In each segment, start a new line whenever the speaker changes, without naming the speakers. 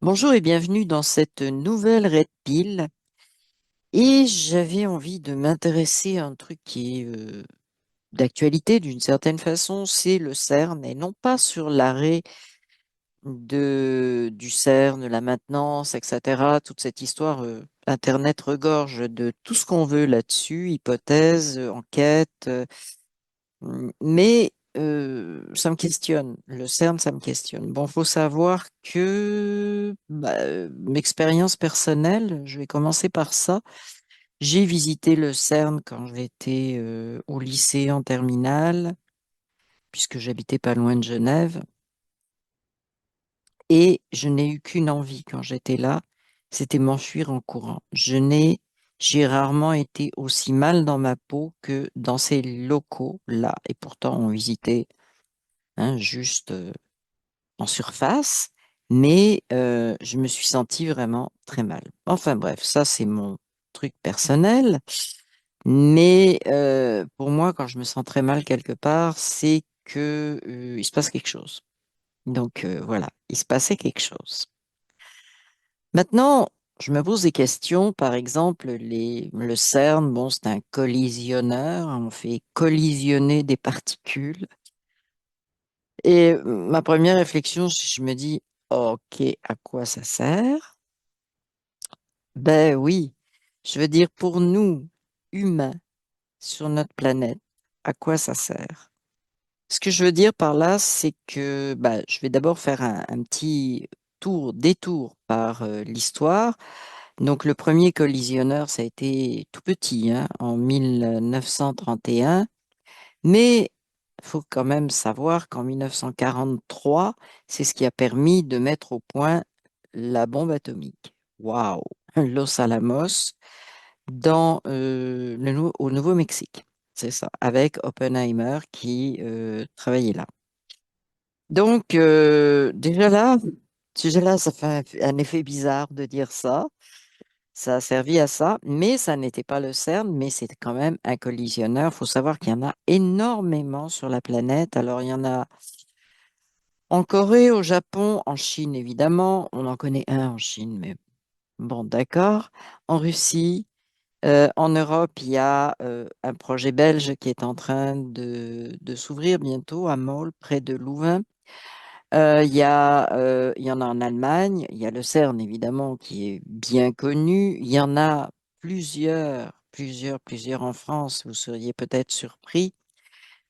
Bonjour et bienvenue dans cette nouvelle Red Pill. Et j'avais envie de m'intéresser à un truc qui est d'actualité d'une certaine façon, c'est le CERN, et non pas sur l'arrêt du CERN, la maintenance, etc. Toute cette histoire, Internet regorge de tout ce qu'on veut là-dessus, hypothèses, enquêtes, mais ça me questionne. Le CERN, ça me questionne. Bon, faut savoir que m'expérience personnelle, je vais commencer par ça. J'ai visité le CERN quand j'étais au lycée en terminale, puisque j'habitais pas loin de Genève, et je n'ai eu qu'une envie quand j'étais là, c'était m'enfuir en courant. J'ai rarement été aussi mal dans ma peau que dans ces locaux-là, et pourtant on visitait juste en surface, mais je me suis sentie vraiment très mal. Enfin bref, ça c'est mon truc personnel, mais pour moi, quand je me sens très mal quelque part, c'est que il se passe quelque chose. Donc voilà, il se passait quelque chose. Maintenant, je me pose des questions, par exemple, le CERN, bon, c'est un collisionneur, on fait collisionner des particules. Et ma première réflexion, je me dis, OK, à quoi ça sert? Ben oui, je veux dire, pour nous, humains, sur notre planète, à quoi ça sert? Ce que je veux dire par là, c'est que je vais d'abord faire un petit détour par l'histoire. Donc, le premier collisionneur, ça a été tout petit, hein, en 1931. Mais il faut quand même savoir qu'en 1943, c'est ce qui a permis de mettre au point la bombe atomique. Waouh! Los Alamos au Nouveau-Mexique. C'est ça, avec Oppenheimer qui travaillait là. Donc, déjà là, ça fait un effet bizarre de dire ça. Ça a servi à ça, mais ça n'était pas le CERN, mais c'était quand même un collisionneur. Il faut savoir qu'il y en a énormément sur la planète. Alors, il y en a en Corée, au Japon, en Chine, évidemment. On en connaît un en Chine, mais bon, d'accord. En Russie, en Europe, il y a un projet belge qui est en train de s'ouvrir bientôt à Mol, près de Louvain. Il y en a en Allemagne, il y a le CERN évidemment qui est bien connu. Il y en a plusieurs en France. Vous seriez peut-être surpris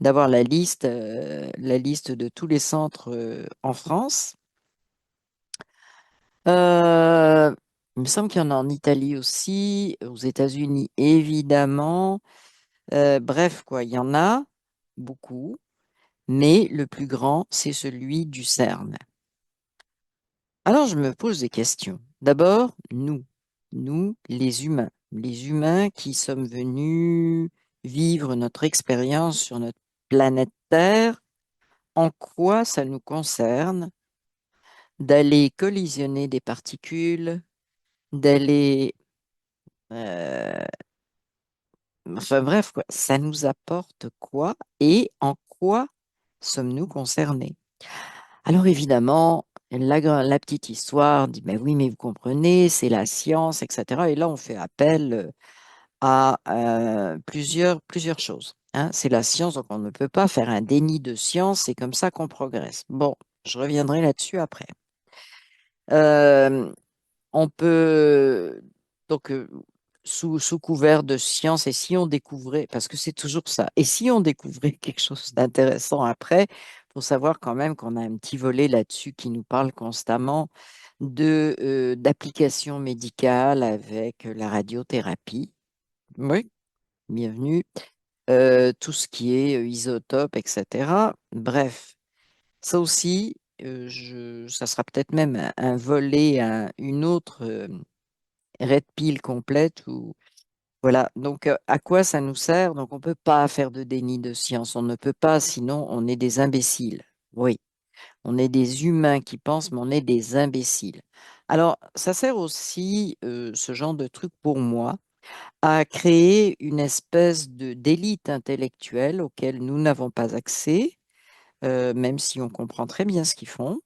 d'avoir la liste de tous les centres en France. Euh, il me semble qu'il y en a en Italie aussi, aux États-Unis évidemment. Bref, quoi, il y en a beaucoup, mais le plus grand, c'est celui du CERN. Alors, je me pose des questions. D'abord, nous, les humains qui sommes venus vivre notre expérience sur notre planète Terre, en quoi ça nous concerne d'aller collisionner des particules, d'aller... euh, enfin bref, quoi, ça nous apporte quoi et en quoi sommes-nous concernés? Alors évidemment, la petite histoire dit, mais oui, mais vous comprenez, c'est la science, etc. Et là, on fait appel à plusieurs choses, hein. C'est la science, donc on ne peut pas faire un déni de science, c'est comme ça qu'on progresse. Bon, je reviendrai là-dessus après. Euh, on peut, donc, sous couvert de science, et si on découvrait, parce que c'est toujours ça, et si on découvrait quelque chose d'intéressant après, faut savoir quand même qu'on a un petit volet là-dessus qui nous parle constamment d'applications médicales avec la radiothérapie. Oui, bienvenue. Tout ce qui est isotope, etc. Bref, ça aussi, ça sera peut-être même un volet, une autre red pill complète. Voilà, donc à quoi ça nous sert? Donc on ne peut pas faire de déni de science, on ne peut pas, sinon on est des imbéciles. Oui, on est des humains qui pensent, mais on est des imbéciles. Alors, ça sert aussi, ce genre de truc pour moi, à créer une espèce d'élite intellectuelle auquel nous n'avons pas accès, même si on comprend très bien ce qu'ils font.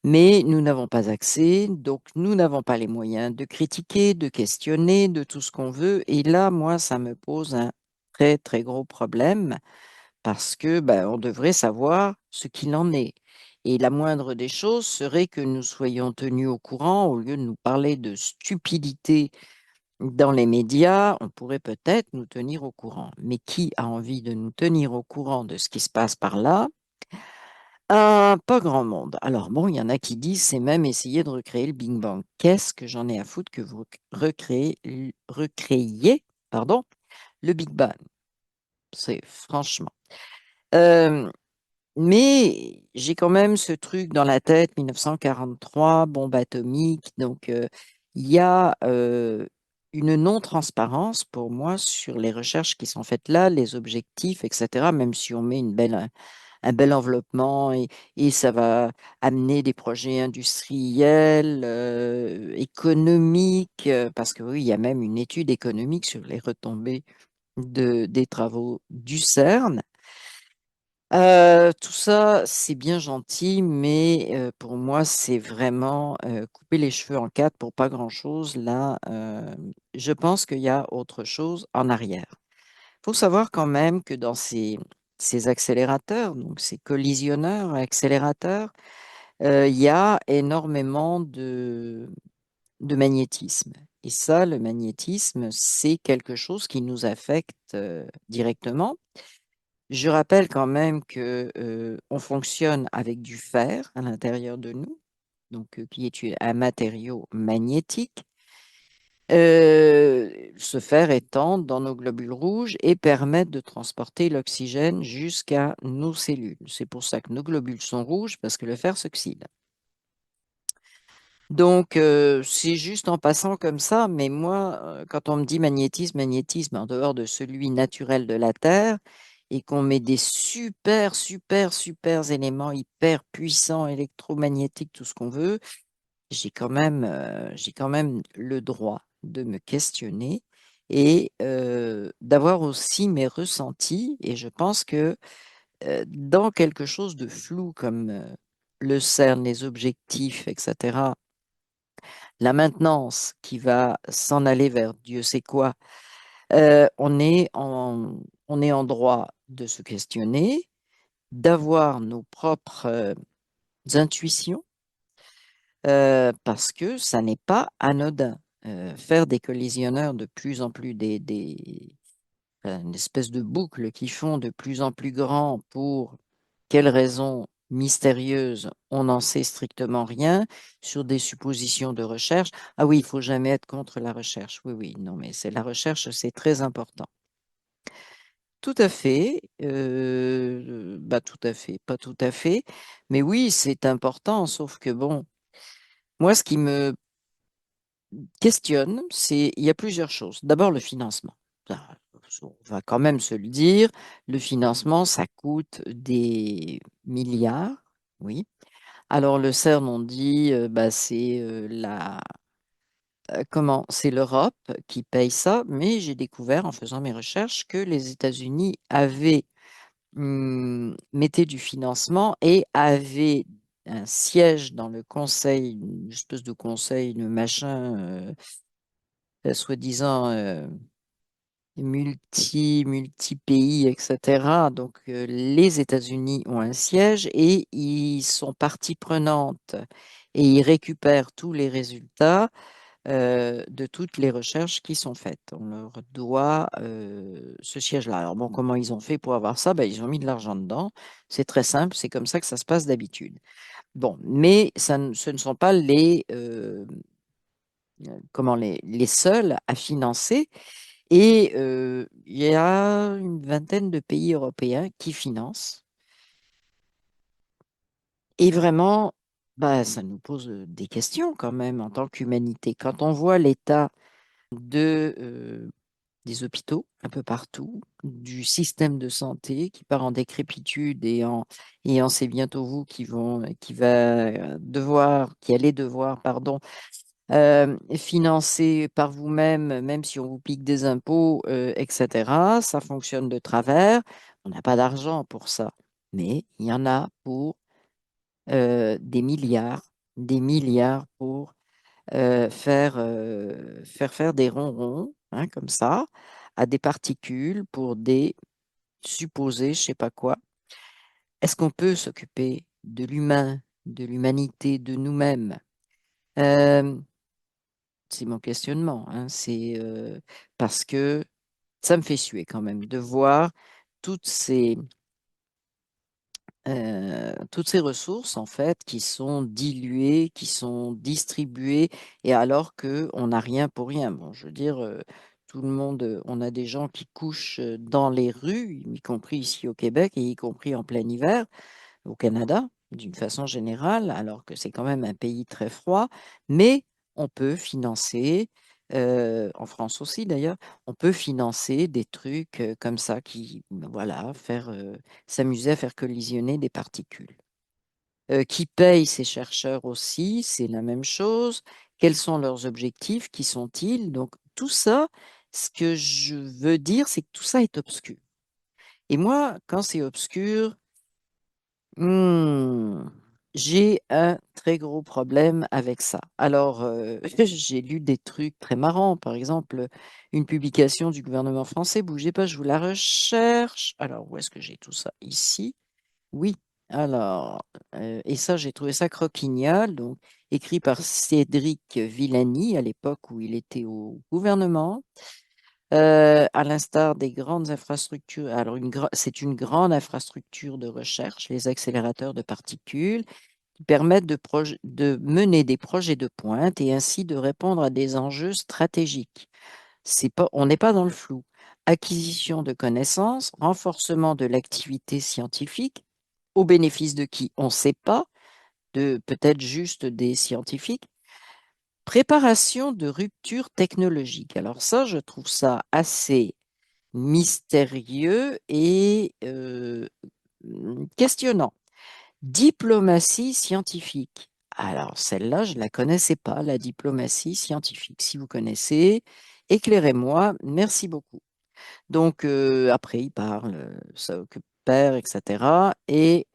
Mais nous n'avons pas accès, donc nous n'avons pas les moyens de critiquer, de questionner, de tout ce qu'on veut. Et là, moi, ça me pose un très, très gros problème parce que ben, on devrait savoir ce qu'il en est. Et la moindre des choses serait que nous soyons tenus au courant, au lieu de nous parler de stupidité dans les médias, on pourrait peut-être nous tenir au courant. Mais qui a envie de nous tenir au courant de ce qui se passe par là? Pas grand monde. Alors bon, il y en a qui disent c'est même essayer de recréer le Big Bang. Qu'est-ce que j'en ai à foutre que vous recréiez, pardon, le Big Bang? C'est franchement. Euh, mais j'ai quand même ce truc dans la tête, 1943, bombe atomique. Donc il y a une non-transparence pour moi sur les recherches qui sont faites là, les objectifs, etc. Même si on met un bel enveloppement et ça va amener des projets industriels, économiques, parce que oui, il y a même une étude économique sur les retombées des travaux du CERN. Tout ça, c'est bien gentil, mais pour moi, c'est vraiment couper les cheveux en quatre pour pas grand-chose. Là, je pense qu'il y a autre chose en arrière. Il faut savoir quand même que dans ces accélérateurs, donc ces collisionneurs, accélérateurs, il y a énormément de magnétisme. Et ça, le magnétisme, c'est quelque chose qui nous affecte directement. Je rappelle quand même que on fonctionne avec du fer à l'intérieur de nous, donc qui est un matériau magnétique. Ce fer étant dans nos globules rouges et permettent de transporter l'oxygène jusqu'à nos cellules. C'est pour ça que nos globules sont rouges, parce que le fer s'oxyde. Donc, c'est juste en passant comme ça, mais moi, quand on me dit magnétisme, magnétisme, en dehors de celui naturel de la Terre, et qu'on met des super, super, super éléments hyper puissants, électromagnétiques, tout ce qu'on veut, j'ai quand même le droit de me questionner et d'avoir aussi mes ressentis. Et je pense que dans quelque chose de flou comme le CERN, les objectifs, etc., la maintenance qui va s'en aller vers Dieu sait quoi, on est en droit de se questionner, d'avoir nos propres intuitions parce que ça n'est pas anodin. Faire des collisionneurs de plus en plus, une espèce de boucle qui font de plus en plus grand pour quelles raisons mystérieuses, on n'en sait strictement rien, sur des suppositions de recherche. Ah oui, il faut jamais être contre la recherche. Oui, oui, non, mais c'est la recherche, c'est très important. Tout à fait, bah tout à fait, pas tout à fait, mais oui, c'est important, sauf que bon, moi, ce qui me questionne, c'est il y a plusieurs choses. D'abord, le financement. Ça, on va quand même se le dire, le financement, ça coûte des milliards, oui. Alors le CERN, on dit, bah, c'est comment, c'est l'Europe qui paye ça, mais j'ai découvert en faisant mes recherches que les États-Unis avaient mettaient du financement et avaient un siège dans le conseil, une espèce de conseil, le machin, soi-disant multi-pays, etc. Donc, les États-Unis ont un siège et ils sont partie prenante et ils récupèrent tous les résultats de toutes les recherches qui sont faites. On leur doit ce siège-là. Alors bon, comment ils ont fait pour avoir ça? Ben, ils ont mis de l'argent dedans. C'est très simple, c'est comme ça que ça se passe d'habitude. Bon, mais ce ne sont pas comment les seuls à financer. Et il y a une vingtaine de pays européens qui financent. Et vraiment, bah, ça nous pose des questions quand même en tant qu'humanité. Quand on voit l'état des hôpitaux un peu partout, du système de santé qui part en décrépitude et en c'est bientôt vous qui allez devoir, pardon, financer par vous-même, même si on vous pique des impôts, etc. Ça fonctionne de travers. On n'a pas d'argent pour ça, mais il y en a pour des milliards pour faire faire des ronrons, hein, comme ça, à des particules pour des supposés, je sais pas quoi. Est-ce qu'on peut s'occuper de l'humain, de l'humanité, de nous-mêmes? Euh, c'est mon questionnement, hein, c'est parce que ça me fait suer quand même de voir toutes ces, toutes ces ressources en fait qui sont diluées, qui sont distribuées, et alors que on n'a rien pour rien. Bon, je veux dire, tout le monde, on a des gens qui couchent dans les rues, y compris ici au Québec et y compris en plein hiver au Canada, d'une façon générale, alors que c'est quand même un pays très froid, mais on peut financer, en France aussi d'ailleurs, on peut financer des trucs comme ça qui, voilà, s'amuser à faire collisionner des particules. Qui paye ces chercheurs aussi, c'est la même chose. Quels sont leurs objectifs? Qui sont-ils? Donc tout ça, ce que je veux dire, c'est que tout ça est obscur. Et moi, quand c'est obscur, Hmm, j'ai un très gros problème avec ça. Alors, j'ai lu des trucs très marrants. Par exemple, une publication du gouvernement français. Bougez pas, je vous la recherche. Alors, où est-ce que j'ai tout ça? Ici. Oui. Alors, et ça, j'ai trouvé ça croquignol. Donc, écrit par Cédric Villani à l'époque où il était au gouvernement. À l'instar des grandes infrastructures, alors c'est une grande infrastructure de recherche, les accélérateurs de particules, qui permettent de mener des projets de pointe et ainsi de répondre à des enjeux stratégiques. C'est pas, on n'est pas dans le flou. Acquisition de connaissances, renforcement de l'activité scientifique, au bénéfice de qui? On ne sait pas, de peut-être juste des scientifiques. Préparation de ruptures technologiques. Alors ça, je trouve ça assez mystérieux et questionnant. Diplomatie scientifique. Alors, celle-là, je ne la connaissais pas, la diplomatie scientifique. Si vous connaissez, éclairez-moi. Merci beaucoup. Donc, après, il parle, ça occupe père, etc. Et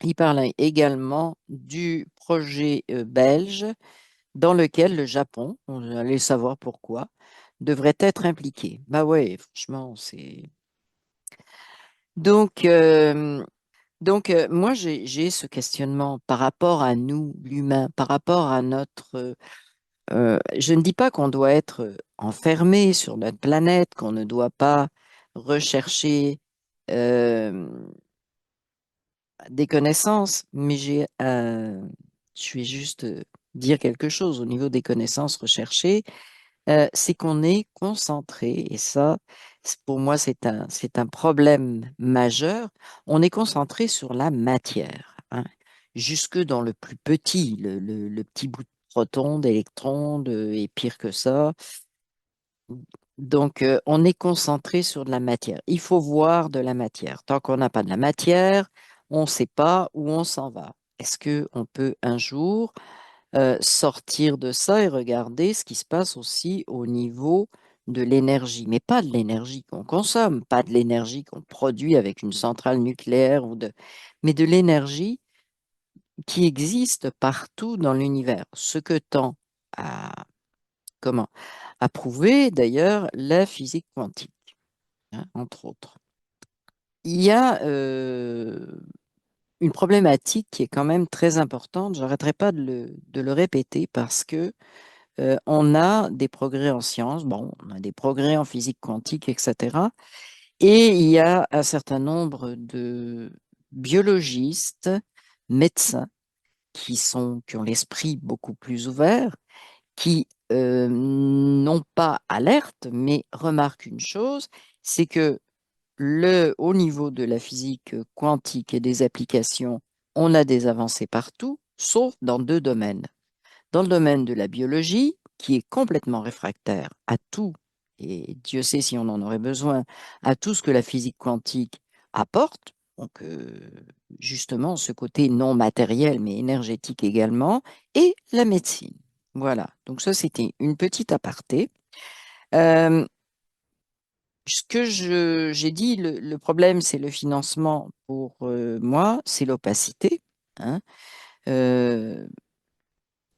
il parle également du projet belge dans lequel le Japon, on va aller savoir pourquoi, devrait être impliqué. Bah ouais, franchement, c'est... Donc, moi, j'ai ce questionnement par rapport à nous, l'humain, par rapport à notre... je ne dis pas qu'on doit être enfermé sur notre planète, qu'on ne doit pas rechercher euh, des connaissances, mais je vais juste dire quelque chose au niveau des connaissances recherchées. C'est qu'on est concentré, et ça, pour moi, c'est un problème majeur. On est concentré sur la matière, hein, jusque dans le plus petit, le petit bout de proton, d'électron, et pire que ça. Donc, on est concentré sur de la matière. Il faut voir de la matière. Tant qu'on n'a pas de la matière, on ne sait pas où on s'en va. Est-ce qu'on peut un jour sortir de ça et regarder ce qui se passe aussi au niveau de l'énergie, mais pas de l'énergie qu'on consomme, pas de l'énergie qu'on produit avec une centrale nucléaire mais de l'énergie qui existe partout dans l'univers. Ce que tend à, comment, à prouver d'ailleurs la physique quantique, hein, entre autres. Il y a une problématique qui est quand même très importante. J'arrêterai pas de le répéter parce que on a des progrès en sciences, bon, on a des progrès en physique quantique, etc. Et il y a un certain nombre de biologistes, médecins, qui ont l'esprit beaucoup plus ouvert, qui n'ont pas alerte, mais remarquent une chose, c'est que au niveau de la physique quantique et des applications, on a des avancées partout, sauf dans deux domaines dans le domaine de la biologie, qui est complètement réfractaire à tout, et Dieu sait si on en aurait besoin, à tout ce que la physique quantique apporte, donc justement ce côté non matériel mais énergétique également, et la médecine. Voilà, donc ça c'était une petite aparté. Euh, Ce que j'ai dit, le problème, c'est le financement pour moi, c'est l'opacité, hein. Euh,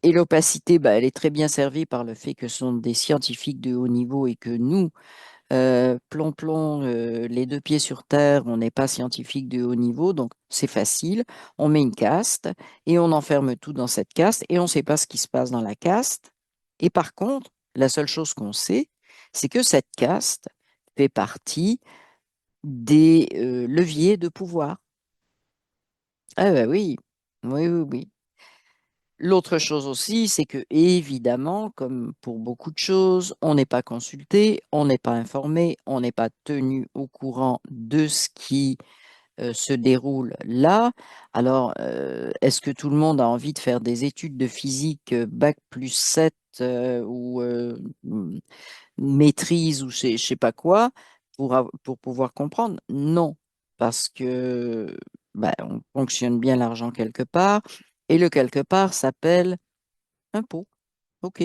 et l'opacité, bah, elle est très bien servie par le fait que ce sont des scientifiques de haut niveau et que nous, plomb, les deux pieds sur terre, on n'est pas scientifique de haut niveau, donc c'est facile. On met une caste et on enferme tout dans cette caste et on ne sait pas ce qui se passe dans la caste. Et par contre, la seule chose qu'on sait, c'est que cette caste fait partie des leviers de pouvoir. Ah bah oui, oui, oui, oui. L'autre chose aussi, c'est que évidemment, comme pour beaucoup de choses, on n'est pas consulté, on n'est pas informé, on n'est pas tenu au courant de ce qui se déroule là. Alors, est-ce que tout le monde a envie de faire des études de physique bac plus 7 ou maîtrise ou je sais pas quoi pour pouvoir comprendre? Non, parce que ben, on fonctionne bien l'argent quelque part et le quelque part s'appelle impôt. OK.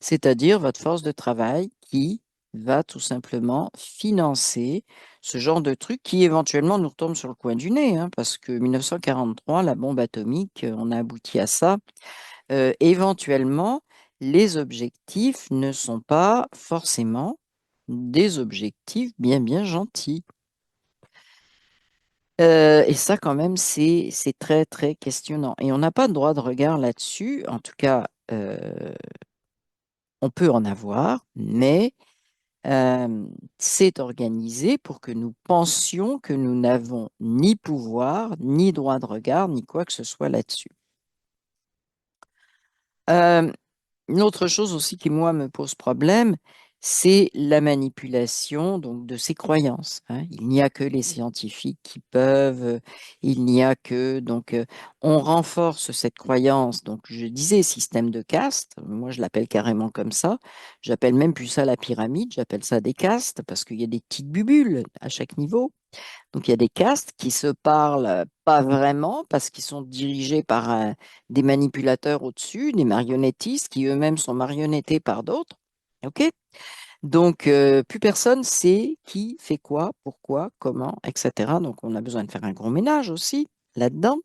C'est-à-dire votre force de travail qui va tout simplement financer ce genre de truc qui éventuellement nous retombe sur le coin du nez, hein, parce que 1943, la bombe atomique, on a abouti à ça. Éventuellement, les objectifs ne sont pas forcément des objectifs bien, bien gentils. Et ça, quand même, c'est très, très questionnant. Et on n'a pas de droit de regard là-dessus. En tout cas, on peut en avoir, mais euh, c'est organisé pour que nous pensions que nous n'avons ni pouvoir, ni droit de regard, ni quoi que ce soit là-dessus. Euh, Une autre chose aussi qui, moi, me pose problème, c'est la manipulation donc, de ces croyances, hein. Il n'y a que les scientifiques qui peuvent, il n'y a que, donc, on renforce cette croyance. Donc, je disais système de caste, moi, je l'appelle carrément comme ça. J'appelle même plus ça la pyramide, j'appelle ça des castes parce qu'il y a des petites bubules à chaque niveau. Donc, il y a des castes qui se parlent pas vraiment parce qu'ils sont dirigés par des manipulateurs au-dessus, des marionnettistes qui eux-mêmes sont marionnettés par d'autres. OK? Donc, plus personne sait qui fait quoi, pourquoi, comment, etc. Donc, on a besoin de faire un gros ménage aussi là-dedans.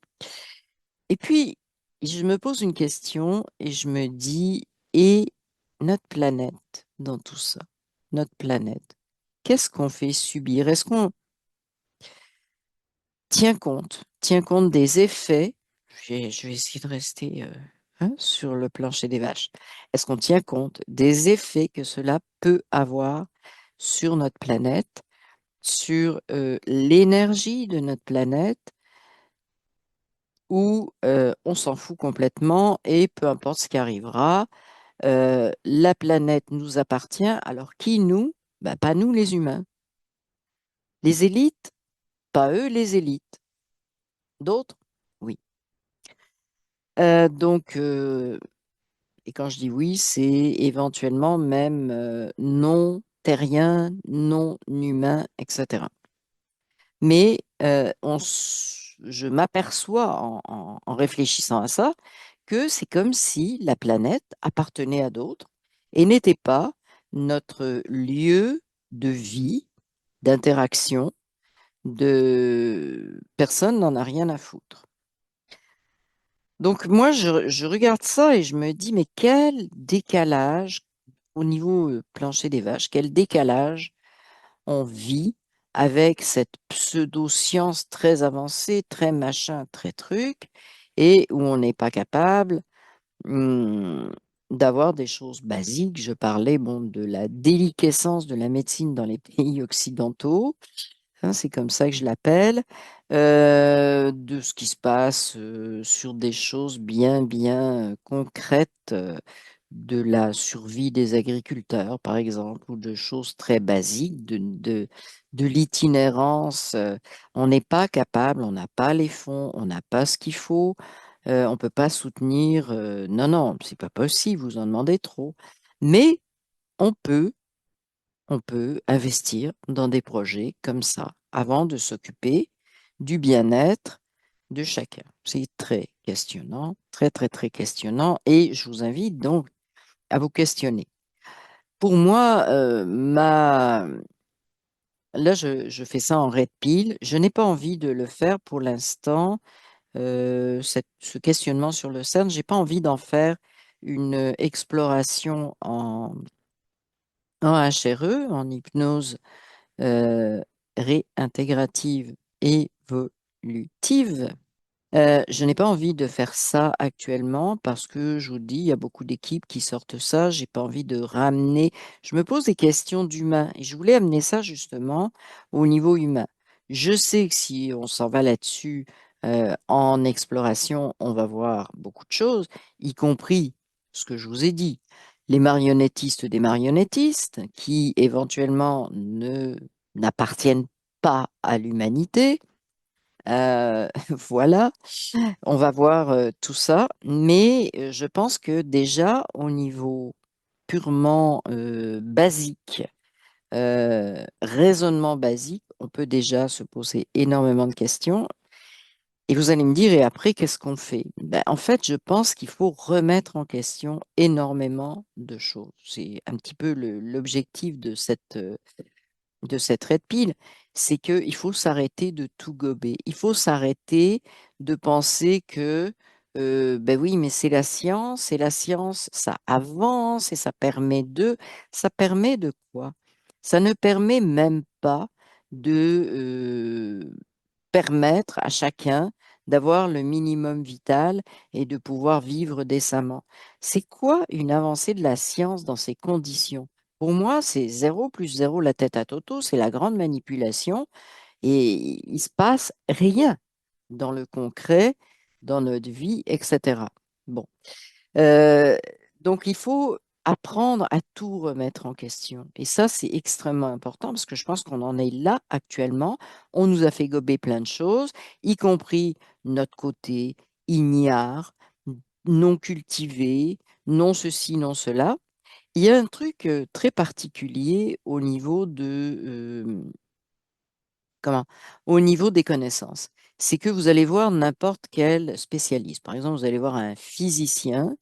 Et puis, je me pose une question et je me dis, et notre planète dans tout ça? Notre planète, qu'est-ce qu'on fait subir? Est-ce qu'on tient compte des effets. Je vais essayer de rester hein, sur le plancher des vaches. Est-ce qu'on tient compte des effets que cela peut avoir sur notre planète, sur l'énergie de notre planète, ou on s'en fout complètement et peu importe ce qui arrivera, la planète nous appartient, alors qui nous? Ben, pas nous les humains. Les élites, pas eux les élites. D'autres? Oui. Donc, et quand je dis oui, c'est éventuellement même non terrien, non humain, etc. Mais je m'aperçois en réfléchissant à ça que c'est comme si la planète appartenait à d'autres et n'était pas notre lieu de vie, d'interaction, de personne n'en a rien à foutre. Donc moi, je regarde ça et je me dis, mais quel décalage au niveau plancher des vaches, quel décalage on vit avec cette pseudo-science très avancée, très machin, très truc, et où on n'est pas capable hum, d'avoir des choses basiques. Je parlais bon, de la déliquescence de la médecine dans les pays occidentaux, hein, c'est comme ça que je l'appelle, de ce qui se passe sur des choses bien, bien concrètes, de la survie des agriculteurs, par exemple, ou de choses très basiques, de l'itinérance. On n'est pas capable, on n'a pas les fonds, on n'a pas ce qu'il faut, on ne peut pas soutenir. Non, non, c'est pas possible, vous en demandez trop. Mais on peut on peut investir dans des projets comme ça avant de s'occuper du bien-être de chacun. C'est très questionnant, très, très, très questionnant et je vous invite donc à vous questionner. Pour moi, là, je fais ça en red pill. Je n'ai pas envie de le faire pour l'instant. Ce questionnement sur le CERN, j'ai pas envie d'en faire une exploration en HRE, en hypnose euh, réintégrative évolutive. Je n'ai pas envie de faire ça actuellement parce que je vous dis, il y a beaucoup d'équipes qui sortent ça. J'ai pas envie de ramener. Je me pose des questions d'humain et je voulais amener ça justement au niveau humain. Je sais que si on s'en va là-dessus en exploration, on va voir beaucoup de choses, y compris ce que je vous ai dit, les marionnettistes des marionnettistes qui éventuellement ne n'appartiennent pas à l'humanité. Voilà. On va voir tout ça, mais je pense que déjà au niveau purement basique, raisonnement basique, on peut déjà se poser énormément de questions. Et vous allez me dire, et après, qu'est-ce qu'on fait? Ben, en fait, je pense qu'il faut remettre en question énormément de choses. C'est un petit peu l'objectif de cette red pill, c'est qu'il faut s'arrêter de tout gober. Il faut s'arrêter de penser que, ben oui, mais c'est la science, et la science, ça avance et ça permet de... Ça permet de quoi? Ça ne permet même pas de permettre à chacun d'avoir le minimum vital et de pouvoir vivre décemment. C'est quoi une avancée de la science dans ces conditions? Pour moi, c'est zéro plus zéro la tête à Toto, c'est la grande manipulation et il se passe rien dans le concret, dans notre vie, etc. Bon. Euh, donc, il faut apprendre à tout remettre en question. Et ça, c'est extrêmement important parce que je pense qu'on en est là actuellement. On nous a fait gober plein de choses, y compris notre côté ignare, non cultivé, non ceci, non cela. Il y a un truc très particulier au niveau comment? Au niveau des connaissances. C'est que vous allez voir n'importe quel spécialiste. Par exemple, vous allez voir un physicien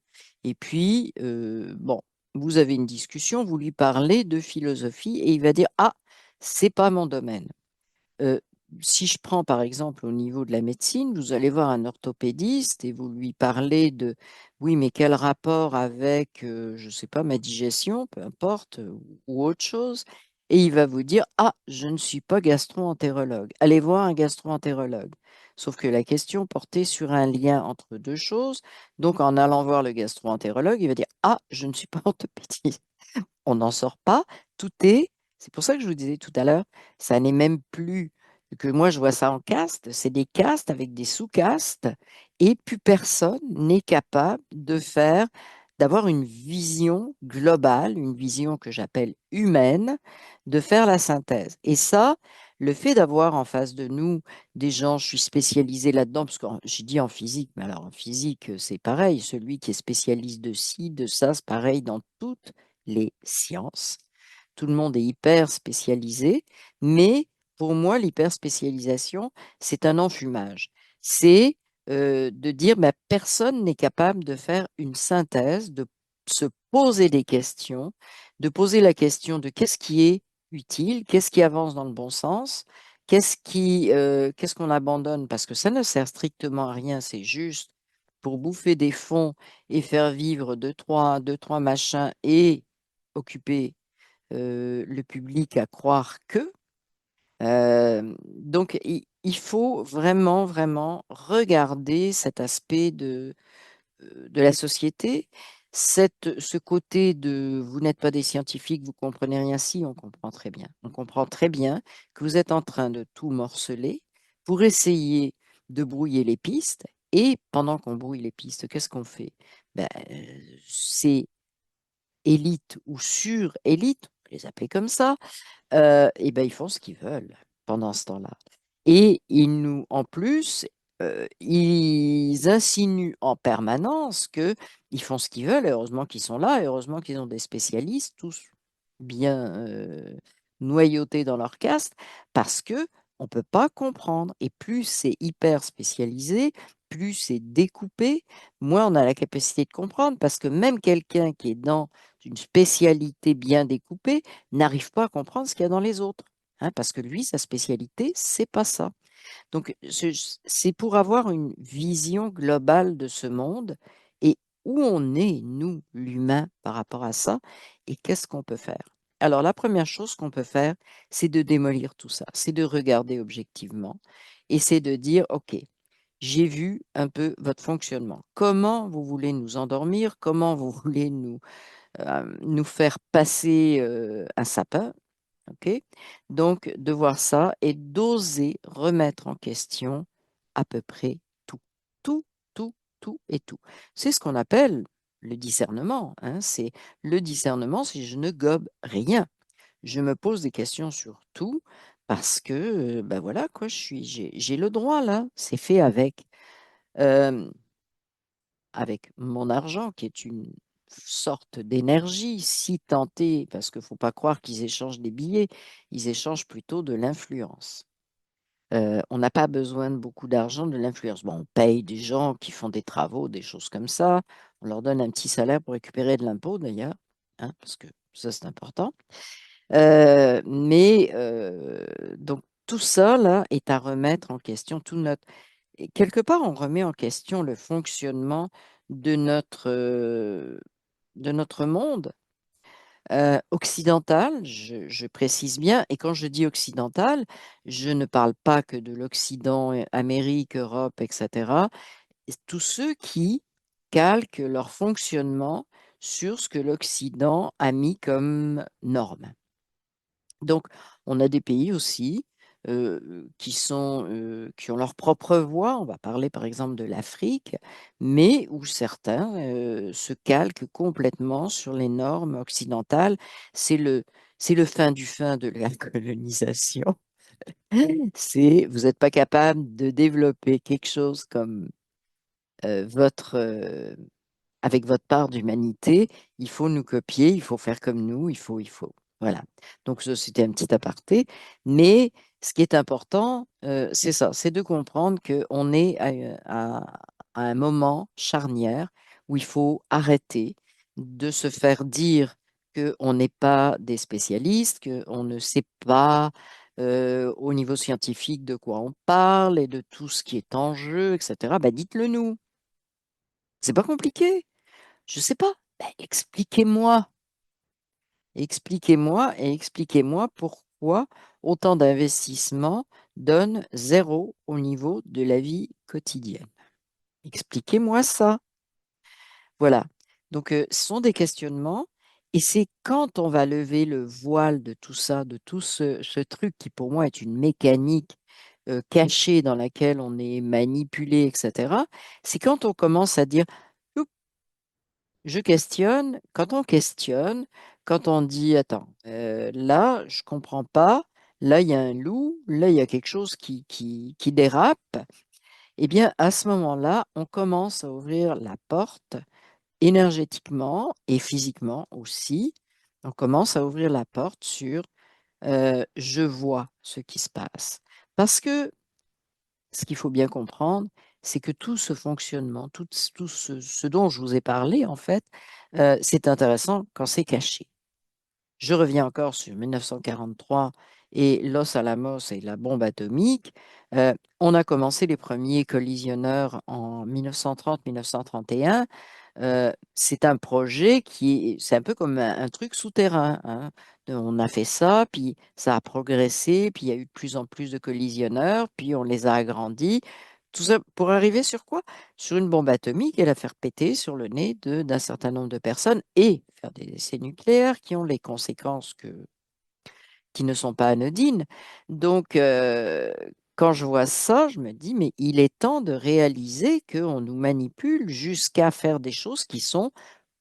et puis, bon, vous avez une discussion, vous lui parlez de philosophie et il va dire, ah, c'est pas mon domaine. Euh, Si je prends par exemple au niveau de la médecine, vous allez voir un orthopédiste et vous lui parlez de, oui, mais quel rapport avec, je ne sais pas, ma digestion, peu importe, ou autre chose. Et il va vous dire, ah, je ne suis pas gastro-entérologue. Allez voir un gastro-entérologue. Sauf que la question portait sur un lien entre deux choses. Donc, en allant voir le gastro-entérologue, il va dire, ah, je ne suis pas orthopédiste. On n'en sort pas. Tout est, c'est pour ça que je vous disais tout à l'heure, ça n'est même plus que moi je vois ça en caste, c'est des castes avec des sous-castes et plus personne n'est capable de faire, d'avoir une vision globale, une vision que j'appelle humaine, de faire la synthèse. Et ça, le fait d'avoir en face de nous des gens, je suis spécialisé là-dedans, parce que j'ai dit en physique, mais alors en physique, c'est pareil, celui qui est spécialiste de ci, de ça, c'est pareil dans toutes les sciences. Tout le monde est hyper spécialisé, mais pour moi, l'hyper spécialisation, c'est un enfumage. C'est de dire, bah, personne n'est capable de faire une synthèse, de se poser des questions, de poser la question de qu'est-ce qui est utile, qu'est-ce qui avance dans le bon sens, qu'est-ce qu'on abandonne parce que ça ne sert strictement à rien, c'est juste pour bouffer des fonds et faire vivre deux, trois machins et occuper le public à croire que. Donc, il faut vraiment, vraiment regarder cet aspect de la société, ce côté de vous n'êtes pas des scientifiques, vous comprenez rien. Si, on comprend très bien. On comprend très bien que vous êtes en train de tout morceler pour essayer de brouiller les pistes. Et pendant qu'on brouille les pistes, qu'est-ce qu'on fait? Ben, c'est élite ou sur-élite, on peut les appeler comme ça, et ben, ils font ce qu'ils veulent pendant ce temps-là. Et en plus, ils insinuent en permanence que ils font ce qu'ils veulent. Heureusement qu'ils sont là, et heureusement qu'ils ont des spécialistes, tous bien noyautés dans leur caste, parce que on peut pas comprendre. Et plus c'est hyper spécialisé, plus c'est découpé, moins on a la capacité de comprendre, parce que même quelqu'un qui est dans une spécialité bien découpée n'arrive pas à comprendre ce qu'il y a dans les autres. hein, parce que lui, sa spécialité, c'est pas ça. Donc, c'est pour avoir une vision globale de ce monde et où on est, nous, l'humain, par rapport à ça, et qu'est-ce qu'on peut faire. Alors, la première chose qu'on peut faire, c'est de démolir tout ça, c'est de regarder objectivement et c'est de dire, OK, j'ai vu un peu votre fonctionnement. Comment vous voulez nous endormir? Comment vous voulez nous faire passer un sapin? OK? Donc, de voir ça et d'oser remettre en question à peu près tout. Tout, tout, tout et tout. C'est ce qu'on appelle le discernement, hein. C'est le discernement, si je ne gobe rien. Je me pose des questions sur tout parce que, ben voilà, quoi, j'ai le droit là. C'est fait euh, avec mon argent, qui est une sorte d'énergie, si tentée, parce qu'il ne faut pas croire qu'ils échangent des billets, ils échangent plutôt de l'influence. On n'a pas besoin de beaucoup d'argent, de l'influence. Bon, on paye des gens qui font des travaux, des choses comme ça. On leur donne un petit salaire pour récupérer de l'impôt, d'ailleurs, hein, parce que ça, c'est important. Donc, tout ça, là, est à remettre en question. Et quelque part, on remet en question le fonctionnement de notre monde occidental, je précise bien, et quand je dis occidental, je ne parle pas que de l'Occident, Amérique, Europe, etc. Et tous ceux qui calquent leur fonctionnement sur ce que l'Occident a mis comme norme. Donc, on a des pays aussi qui ont leur propre voix. On va parler par exemple de l'Afrique, mais où certains se calquent complètement sur les normes occidentales. C'est le, c'est le fin du fin de la colonisation. Vous n'êtes pas capable de développer quelque chose comme avec votre part d'humanité, il faut nous copier, il faut faire comme nous, il faut. Voilà. Donc, ça, c'était un petit aparté. Mais ce qui est important, c'est ça, c'est de comprendre qu'on est à un moment charnière où il faut arrêter de se faire dire qu'on n'est pas des spécialistes, qu'on ne sait pas au niveau scientifique de quoi on parle et de tout ce qui est en jeu, etc. Ben, dites-le nous. C'est pas compliqué. Je sais pas. Ben, expliquez-moi. Expliquez-moi et expliquez-moi pourquoi autant d'investissements donnent zéro au niveau de la vie quotidienne. Expliquez-moi ça. Voilà. Donc, ce sont des questionnements et c'est quand on va lever le voile de tout ça, de tout ce truc qui pour moi est une mécanique cachée dans laquelle on est manipulé, etc. C'est quand on commence à dire je questionne, quand on dit, attends, là, je comprends pas, là, il y a un loup, là, il y a quelque chose qui dérape, eh bien, à ce moment-là, on commence à ouvrir la porte énergétiquement et physiquement aussi. On commence à ouvrir la porte sur je vois ce qui se passe. Parce que ce qu'il faut bien comprendre, c'est que tout ce fonctionnement, tout ce dont je vous ai parlé, en fait, c'est intéressant quand c'est caché. Je reviens encore sur 1943 et Los Alamos et la bombe atomique. On a commencé les premiers collisionneurs en 1930-1931. C'est un projet c'est un peu comme un truc souterrain, hein. On a fait ça, puis ça a progressé, puis il y a eu de plus en plus de collisionneurs, puis on les a agrandis. Tout ça pour arriver sur quoi? Sur une bombe atomique et la faire péter sur le nez d'un certain nombre de personnes et faire des essais nucléaires qui ont les conséquences qui ne sont pas anodines. Donc, quand je vois ça, je me dis, mais il est temps de réaliser qu'on nous manipule jusqu'à faire des choses qui sont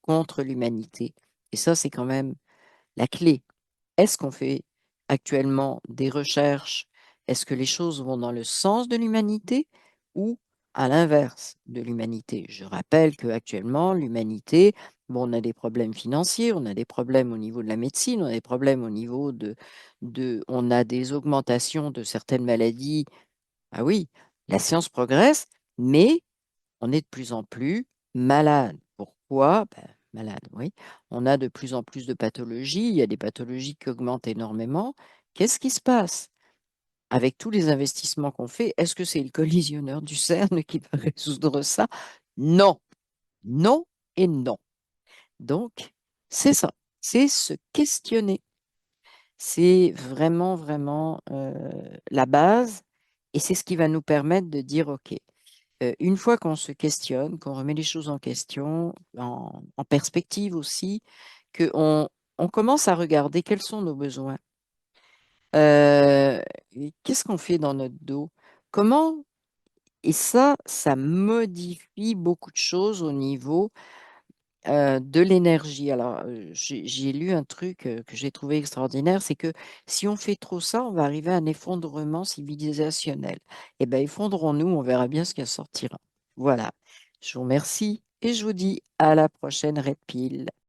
contre l'humanité. Et ça, c'est quand même la clé. Est-ce qu'on fait actuellement des recherches? Est-ce que les choses vont dans le sens de l'humanité ou à l'inverse de l'humanité? Je rappelle qu'actuellement, l'humanité, bon, on a des problèmes financiers, on a des problèmes au niveau de la médecine, on a des problèmes au niveau on a des augmentations de certaines maladies. Ah oui, la science progresse, mais on est de plus en plus malade. Pourquoi? Ben, malade, oui. On a de plus en plus de pathologies. Il y a des pathologies qui augmentent énormément. Qu'est-ce qui se passe avec tous les investissements qu'on fait? Est-ce que c'est le collisionneur du CERN qui va résoudre ça? Non, non et non. Donc, c'est ça, c'est se questionner. C'est vraiment, vraiment la base et c'est ce qui va nous permettre de dire, OK, une fois qu'on se questionne, qu'on remet les choses en question, en perspective aussi, qu'on on commence à regarder quels sont nos besoins. Et qu'est-ce qu'on fait dans notre dos? Comment, et ça modifie beaucoup de choses au niveau de l'énergie. Alors, j'ai lu un truc que j'ai trouvé extraordinaire, c'est que si on fait trop ça, on va arriver à un effondrement civilisationnel. Eh bien, effondrons-nous, on verra bien ce qui en sortira. Voilà. Je vous remercie et je vous dis à la prochaine Red Pill.